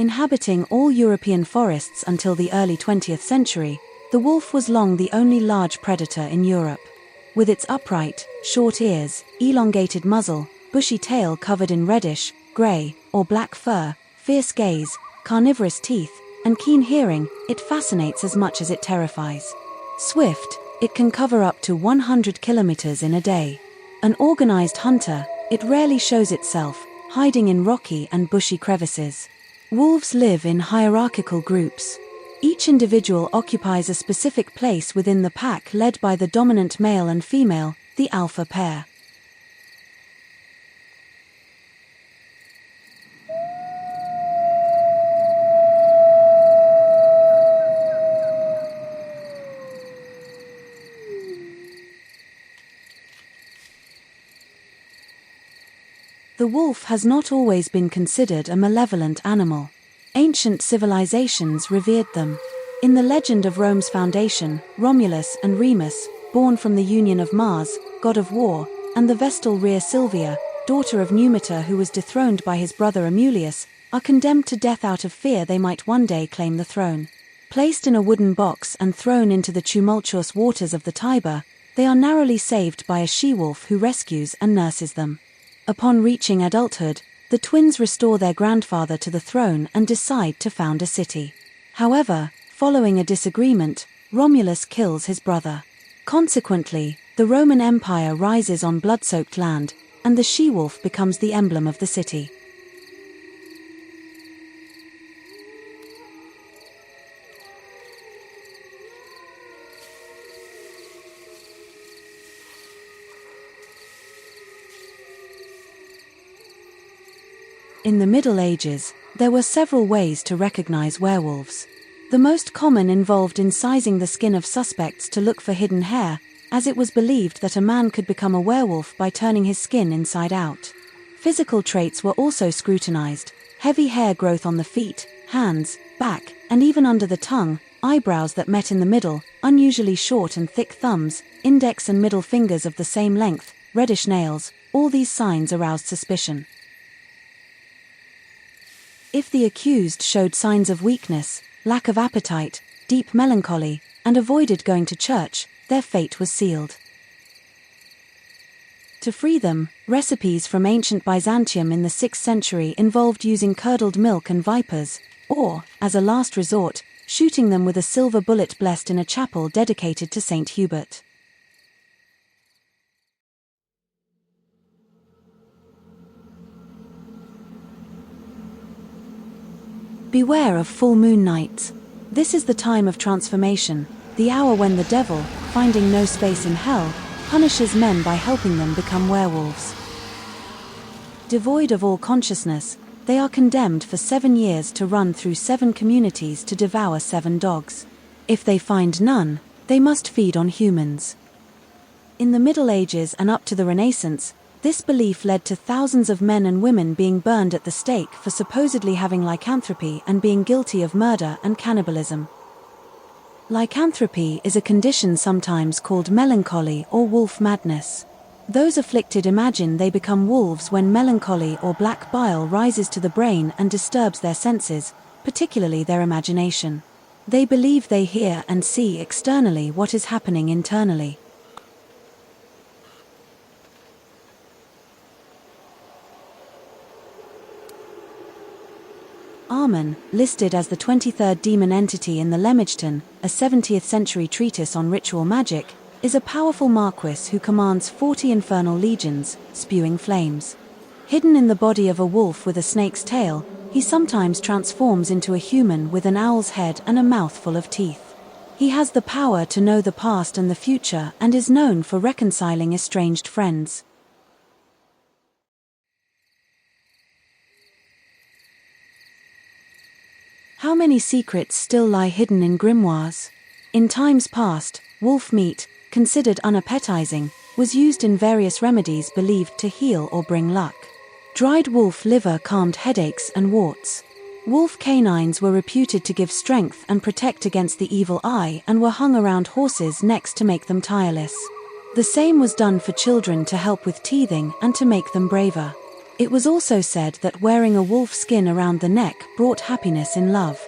Inhabiting all European forests until the early 20th century, the wolf was long the only large predator in Europe. With its upright, short ears, elongated muzzle, bushy tail covered in reddish, gray, or black fur, fierce gaze, carnivorous teeth, and keen hearing, it fascinates as much as it terrifies. Swift, it can cover up to 100 kilometers in a day. An organized hunter, it rarely shows itself, hiding in rocky and bushy crevices. Wolves live in hierarchical groups. Each individual occupies a specific place within the pack led by the dominant male and female, the alpha pair. The wolf has not always been considered a malevolent animal. Ancient civilizations revered them. In the legend of Rome's foundation, Romulus and Remus, born from the union of Mars, god of war, and the Vestal Rhea Silvia, daughter of Numitor who was dethroned by his brother Amulius, are condemned to death out of fear they might one day claim the throne. Placed in a wooden box and thrown into the tumultuous waters of the Tiber, they are narrowly saved by a she-wolf who rescues and nurses them. Upon reaching adulthood, the twins restore their grandfather to the throne and decide to found a city. However, following a disagreement, Romulus kills his brother. Consequently, the Roman Empire rises on blood-soaked land, and the she-wolf becomes the emblem of the city. In the Middle Ages, there were several ways to recognize werewolves. The most common involved incising the skin of suspects to look for hidden hair, as it was believed that a man could become a werewolf by turning his skin inside out. Physical traits were also scrutinized: heavy hair growth on the feet, hands, back, and even under the tongue, eyebrows that met in the middle, unusually short and thick thumbs, index and middle fingers of the same length, reddish nails. All these signs aroused suspicion. If the accused showed signs of weakness, lack of appetite, deep melancholy, and avoided going to church, their fate was sealed. To free them, recipes from ancient Byzantium in the 6th century involved using curdled milk and vipers, or, as a last resort, shooting them with a silver bullet blessed in a chapel dedicated to Saint Hubert. Beware of full moon nights. This is the time of transformation, the hour when the devil, finding no space in hell, punishes men by helping them become werewolves. Devoid of all consciousness, they are condemned for 7 years to run through 7 communities to devour 7 dogs. If they find none, they must feed on humans. In the Middle Ages and up to the Renaissance, this belief led to thousands of men and women being burned at the stake for supposedly having lycanthropy and being guilty of murder and cannibalism. Lycanthropy is a condition sometimes called melancholy or wolf madness. Those afflicted imagine they become wolves when melancholy or black bile rises to the brain and disturbs their senses, particularly their imagination. They believe they hear and see externally what is happening internally. Amen, listed as the 23rd demon entity in the Lemegton, a 17th century treatise on ritual magic, is a powerful marquis who commands 40 infernal legions, spewing flames. Hidden in the body of a wolf with a snake's tail, he sometimes transforms into a human with an owl's head and a mouth full of teeth. He has the power to know the past and the future and is known for reconciling estranged friends. How many secrets still lie hidden in grimoires? In times past, wolf meat, considered unappetizing, was used in various remedies believed to heal or bring luck. Dried wolf liver calmed headaches and warts. Wolf canines were reputed to give strength and protect against the evil eye and were hung around horses' necks to make them tireless. The same was done for children to help with teething and to make them braver. It was also said that wearing a wolf skin around the neck brought happiness in love.